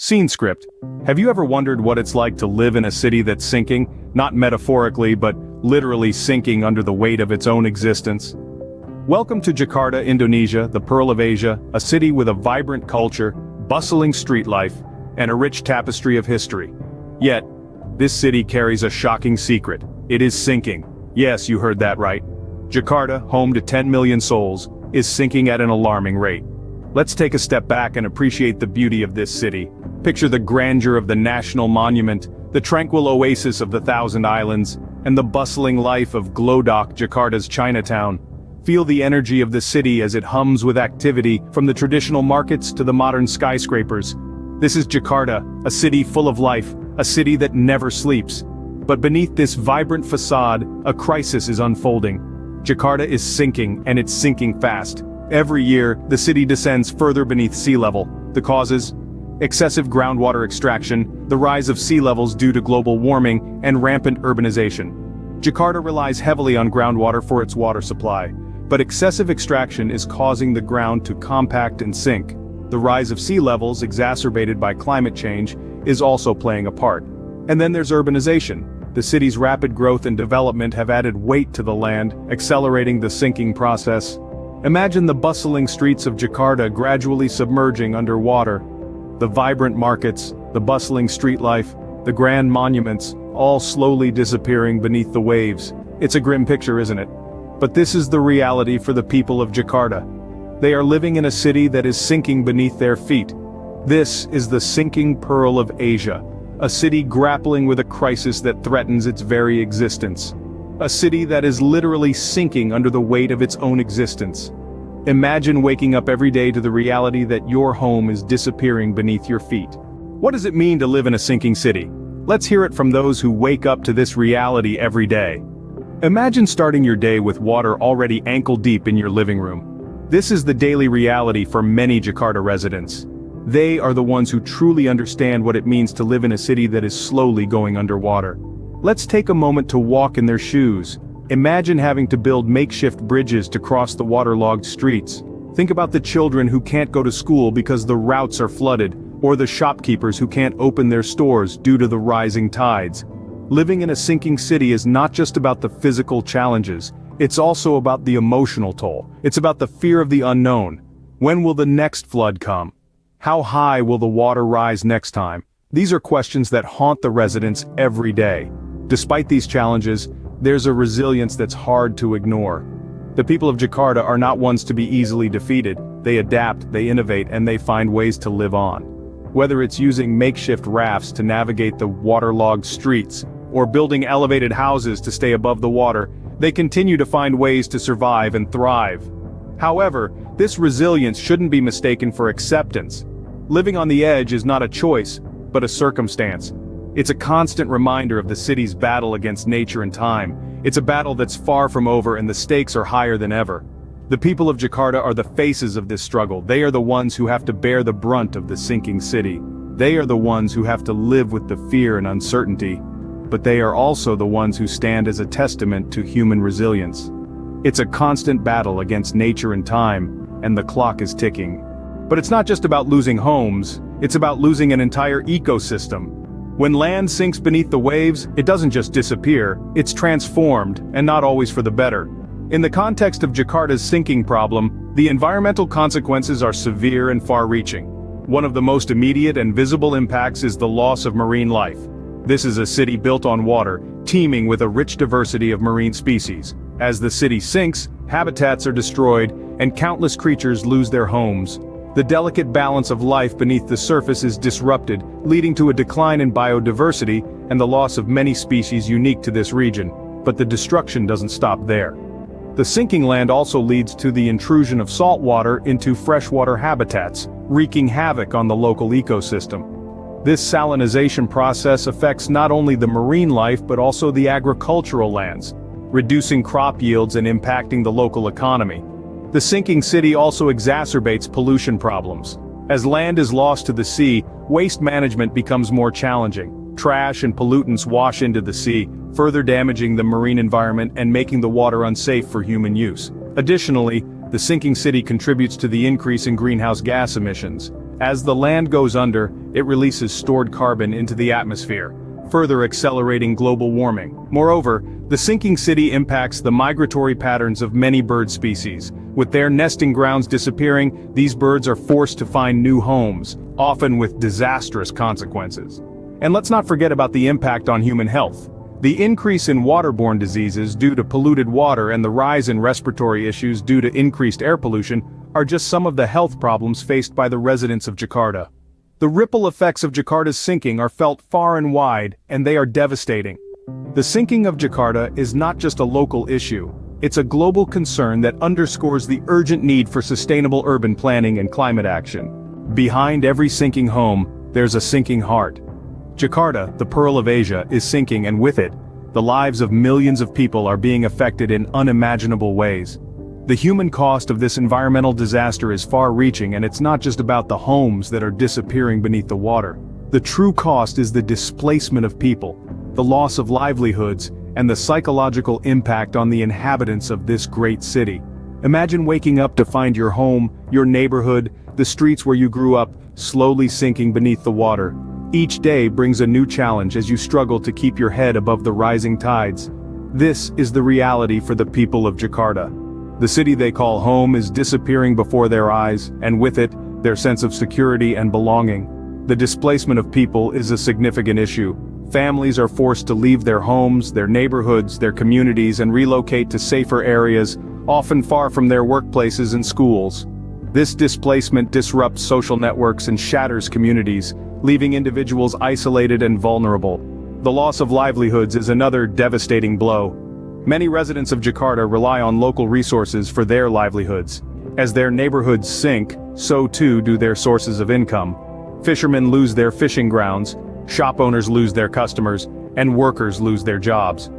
Scene script. Have you ever wondered what it's like to live in a city that's sinking, not metaphorically but literally sinking under the weight of its own existence? Welcome to Jakarta, Indonesia, the Pearl of Asia, a city with a vibrant culture, bustling street life, and a rich tapestry of history. Yet, this city carries a shocking secret. It is sinking. Yes, you heard that right. Jakarta, home to 10 million souls, is sinking at an alarming rate. Let's take a step back and appreciate the beauty of this city. Picture the grandeur of the National Monument, the tranquil oasis of the Thousand Islands, and the bustling life of Glodok, Jakarta's Chinatown. Feel the energy of the city as it hums with activity, from the traditional markets to the modern skyscrapers. This is Jakarta, a city full of life, a city that never sleeps. But beneath this vibrant facade, a crisis is unfolding. Jakarta is sinking, and it's sinking fast. Every year, the city descends further beneath sea level. The causes? Excessive groundwater extraction, the rise of sea levels due to global warming, and rampant urbanization. Jakarta relies heavily on groundwater for its water supply, but excessive extraction is causing the ground to compact and sink. The rise of sea levels, exacerbated by climate change, is also playing a part. And then there's urbanization. The city's rapid growth and development have added weight to the land, accelerating the sinking process. Imagine the bustling streets of Jakarta gradually submerging underwater. The vibrant markets, the bustling street life, the grand monuments, all slowly disappearing beneath the waves. It's a grim picture, isn't it? But this is the reality for the people of Jakarta. They are living in a city that is sinking beneath their feet. This is the sinking pearl of Asia, a city grappling with a crisis that threatens its very existence. A city that is literally sinking under the weight of its own existence. Imagine waking up every day to the reality that your home is disappearing beneath your feet. What does it mean to live in a sinking city? Let's hear it from those who wake up to this reality every day. Imagine starting your day with water already ankle-deep in your living room. This is the daily reality for many Jakarta residents. They are the ones who truly understand what it means to live in a city that is slowly going underwater. Let's take a moment to walk in their shoes. Imagine having to build makeshift bridges to cross the waterlogged streets. Think about the children who can't go to school because the routes are flooded, or the shopkeepers who can't open their stores due to the rising tides. Living in a sinking city is not just about the physical challenges, it's also about the emotional toll. It's about the fear of the unknown. When will the next flood come? How high will the water rise next time? These are questions that haunt the residents every day. Despite these challenges, there's a resilience that's hard to ignore. The people of Jakarta are not ones to be easily defeated. They adapt, they innovate, and they find ways to live on. Whether it's using makeshift rafts to navigate the waterlogged streets, or building elevated houses to stay above the water, they continue to find ways to survive and thrive. However, this resilience shouldn't be mistaken for acceptance. Living on the edge is not a choice, but a circumstance. It's a constant reminder of the city's battle against nature and time. It's a battle that's far from over, and the stakes are higher than ever. The people of Jakarta are the faces of this struggle. They are the ones who have to bear the brunt of the sinking city. They are the ones who have to live with the fear and uncertainty. But they are also the ones who stand as a testament to human resilience. It's a constant battle against nature and time, and the clock is ticking. But it's not just about losing homes, it's about losing an entire ecosystem. When land sinks beneath the waves, it doesn't just disappear, it's transformed, and not always for the better. In the context of Jakarta's sinking problem, the environmental consequences are severe and far-reaching. One of the most immediate and visible impacts is the loss of marine life. This is a city built on water, teeming with a rich diversity of marine species. As the city sinks, habitats are destroyed, and countless creatures lose their homes. The delicate balance of life beneath the surface is disrupted, leading to a decline in biodiversity and the loss of many species unique to this region. But the destruction doesn't stop there. The sinking land also leads to the intrusion of salt water into freshwater habitats, wreaking havoc on the local ecosystem. This salinization process affects not only the marine life but also the agricultural lands, reducing crop yields and impacting the local economy. The sinking city also exacerbates pollution problems. As land is lost to the sea, waste management becomes more challenging. Trash and pollutants wash into the sea, further damaging the marine environment and making the water unsafe for human use. Additionally, the sinking city contributes to the increase in greenhouse gas emissions. As the land goes under, it releases stored carbon into the atmosphere, further accelerating global warming. Moreover, the sinking city impacts the migratory patterns of many bird species. With their nesting grounds disappearing, these birds are forced to find new homes, often with disastrous consequences. And let's not forget about the impact on human health. The increase in waterborne diseases due to polluted water and the rise in respiratory issues due to increased air pollution are just some of the health problems faced by the residents of Jakarta. The ripple effects of Jakarta's sinking are felt far and wide, and they are devastating. The sinking of Jakarta is not just a local issue. It's a global concern that underscores the urgent need for sustainable urban planning and climate action. Behind every sinking home, there's a sinking heart. Jakarta, the Pearl of Asia, is sinking, and with it, the lives of millions of people are being affected in unimaginable ways. The human cost of this environmental disaster is far-reaching, and it's not just about the homes that are disappearing beneath the water. The true cost is the displacement of people, the loss of livelihoods, and the psychological impact on the inhabitants of this great city. Imagine waking up to find your home, your neighborhood, the streets where you grew up, slowly sinking beneath the water. Each day brings a new challenge as you struggle to keep your head above the rising tides. This is the reality for the people of Jakarta. The city they call home is disappearing before their eyes, and with it, their sense of security and belonging. The displacement of people is a significant issue. Families are forced to leave their homes, their neighborhoods, their communities, and relocate to safer areas, often far from their workplaces and schools. This displacement disrupts social networks and shatters communities, leaving individuals isolated and vulnerable. The loss of livelihoods is another devastating blow. Many residents of Jakarta rely on local resources for their livelihoods. As their neighborhoods sink, so too do their sources of income. Fishermen lose their fishing grounds, shop owners lose their customers, and workers lose their jobs.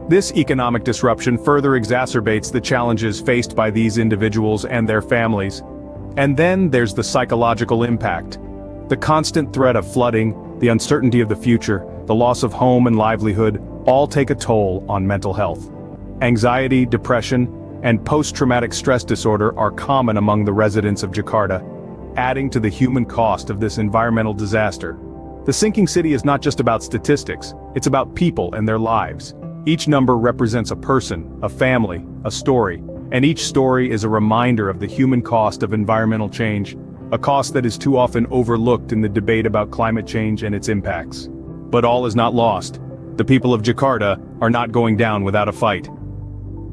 This economic disruption further exacerbates the challenges faced by these individuals and their families. And then there's the psychological impact. The constant threat of flooding, the uncertainty of the future, the loss of home and livelihood, all take a toll on mental health. Anxiety, depression, and post-traumatic stress disorder are common among the residents of Jakarta, adding to the human cost of this environmental disaster. The sinking city is not just about statistics, it's about people and their lives. Each number represents a person, a family, a story, and each story is a reminder of the human cost of environmental change, a cost that is too often overlooked in the debate about climate change and its impacts. But all is not lost. The people of Jakarta are not going down without a fight.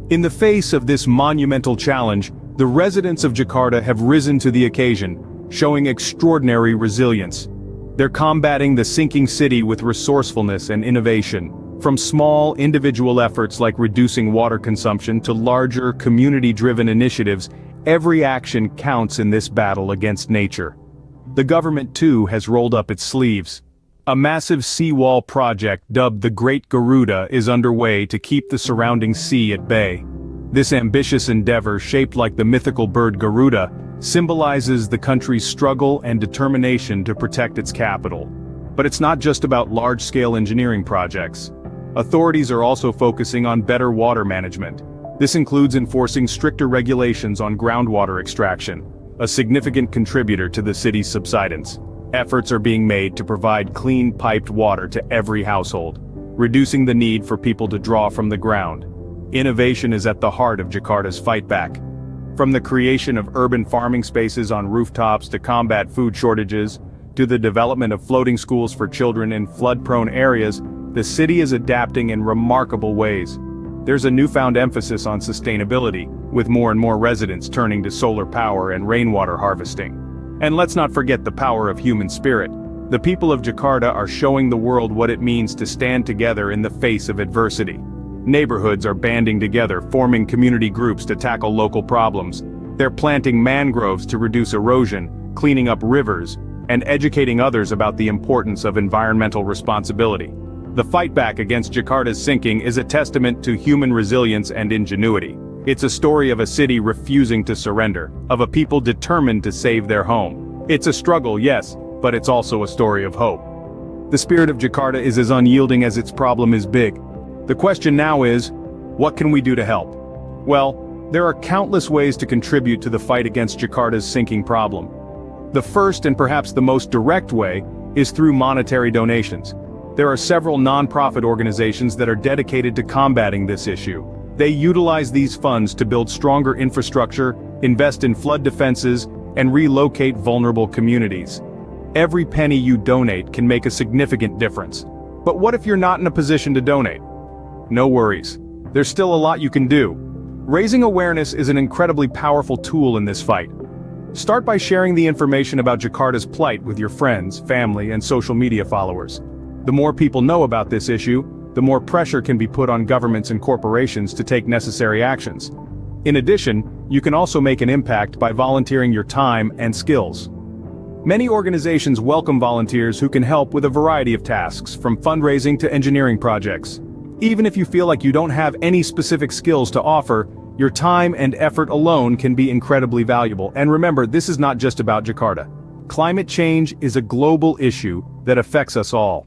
In the face of this monumental challenge, the residents of Jakarta have risen to the occasion, showing extraordinary resilience. They're combating the sinking city with resourcefulness and innovation. From small, individual efforts like reducing water consumption to larger, community-driven initiatives, every action counts in this battle against nature. The government, too, has rolled up its sleeves. A massive seawall project dubbed the Great Garuda is underway to keep the surrounding sea at bay. This ambitious endeavor, shaped like the mythical bird Garuda, symbolizes the country's struggle and determination to protect its capital. But it's not just about large-scale engineering projects. Authorities are also focusing on better water management. This includes enforcing stricter regulations on groundwater extraction, a significant contributor to the city's subsidence. Efforts are being made to provide clean piped water to every household, reducing the need for people to draw from the ground. Innovation is at the heart of Jakarta's Fightback. From the creation of urban farming spaces on rooftops to combat food shortages, to the development of floating schools for children in flood-prone areas, the city is adapting in remarkable ways. There's a newfound emphasis on sustainability, with more and more residents turning to solar power and rainwater harvesting. And let's not forget the power of human spirit. The people of Jakarta are showing the world what it means to stand together in the face of adversity. Neighborhoods are banding together, forming community groups to tackle local problems. They're planting mangroves to reduce erosion, cleaning up rivers, and educating others about the importance of environmental responsibility. The fight back against Jakarta's sinking is a testament to human resilience and ingenuity. It's a story of a city refusing to surrender, of a people determined to save their home. It's a struggle, yes, but it's also a story of hope. The spirit of Jakarta is as unyielding as its problem is big. The question now is, what can we do to help? Well, there are countless ways to contribute to the fight against Jakarta's sinking problem. The first and perhaps the most direct way is through monetary donations. There are several non-profit organizations that are dedicated to combating this issue. They utilize these funds to build stronger infrastructure, invest in flood defenses, and relocate vulnerable communities. Every penny you donate can make a significant difference. But what if you're not in a position to donate? No worries. There's still a lot you can do. Raising awareness is an incredibly powerful tool in this fight. Start by sharing the information about Jakarta's plight with your friends, family, and social media followers. The more people know about this issue, the more pressure can be put on governments and corporations to take necessary actions. In addition, you can also make an impact by volunteering your time and skills. Many organizations welcome volunteers who can help with a variety of tasks, from fundraising to engineering projects. Even if you feel like you don't have any specific skills to offer, your time and effort alone can be incredibly valuable. And remember, this is not just about Jakarta. Climate change is a global issue that affects us all.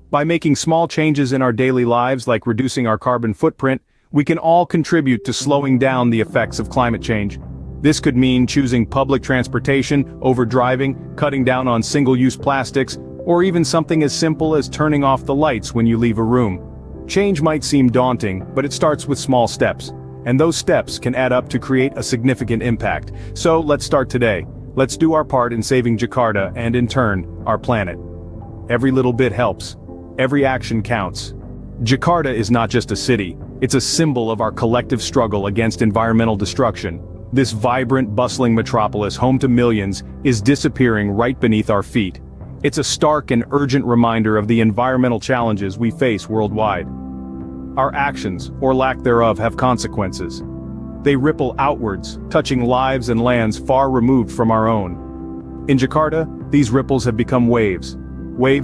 By making small changes in our daily lives, like reducing our carbon footprint, we can all contribute to slowing down the effects of climate change. This could mean choosing public transportation over driving, cutting down on single-use plastics, or even something as simple as turning off the lights when you leave a room. Change might seem daunting, but it starts with small steps, and those steps can add up to create a significant impact. So let's start today. Let's do our part in saving Jakarta and, in turn, our planet. Every little bit helps. Every action counts. Jakarta is not just a city, it's a symbol of our collective struggle against environmental destruction. This vibrant, bustling metropolis, home to millions, is disappearing right beneath our feet. It's a stark and urgent reminder of the environmental challenges we face worldwide. Our actions, or lack thereof, have consequences. They ripple outwards, touching lives and lands far removed from our own. In Jakarta, these ripples have become waves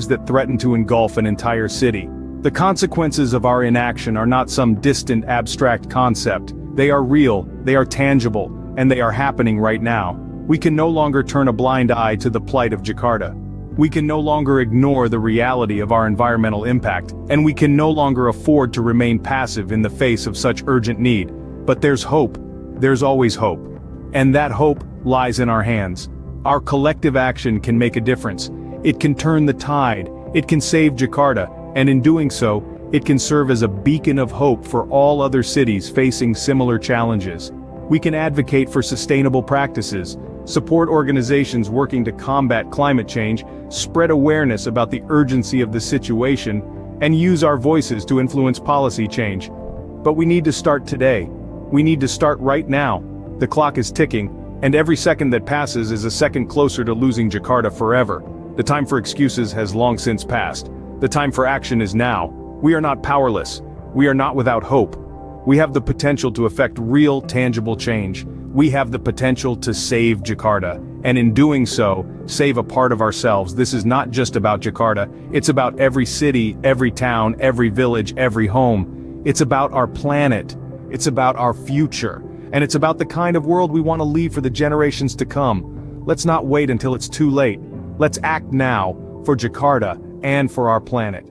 that threaten to engulf an entire city. The consequences of our inaction are not some distant, abstract concept. They are real, they are tangible, and they are happening right now. We can no longer turn a blind eye to the plight of Jakarta. We can no longer ignore the reality of our environmental impact, and we can no longer afford to remain passive in the face of such urgent need. But there's hope. There's always hope. And that hope lies in our hands. Our collective action can make a difference. It can turn the tide, it can save Jakarta, and in doing so, it can serve as a beacon of hope for all other cities facing similar challenges. We can advocate for sustainable practices, support organizations working to combat climate change, spread awareness about the urgency of the situation, and use our voices to influence policy change. But we need to start today. We need to start right now. The clock is ticking, and every second that passes is a second closer to losing Jakarta forever. The time for excuses has long since passed. The time for action is now. We are not powerless. We are not without hope. We have the potential to effect real, tangible change. We have the potential to save Jakarta, and in doing so, save a part of ourselves. This is not just about Jakarta, it's about every city, every town, every village, every home. It's about our planet. It's about our future. And it's about the kind of world we want to leave for the generations to come. Let's not wait until it's too late. Let's act now, for Jakarta and for our planet.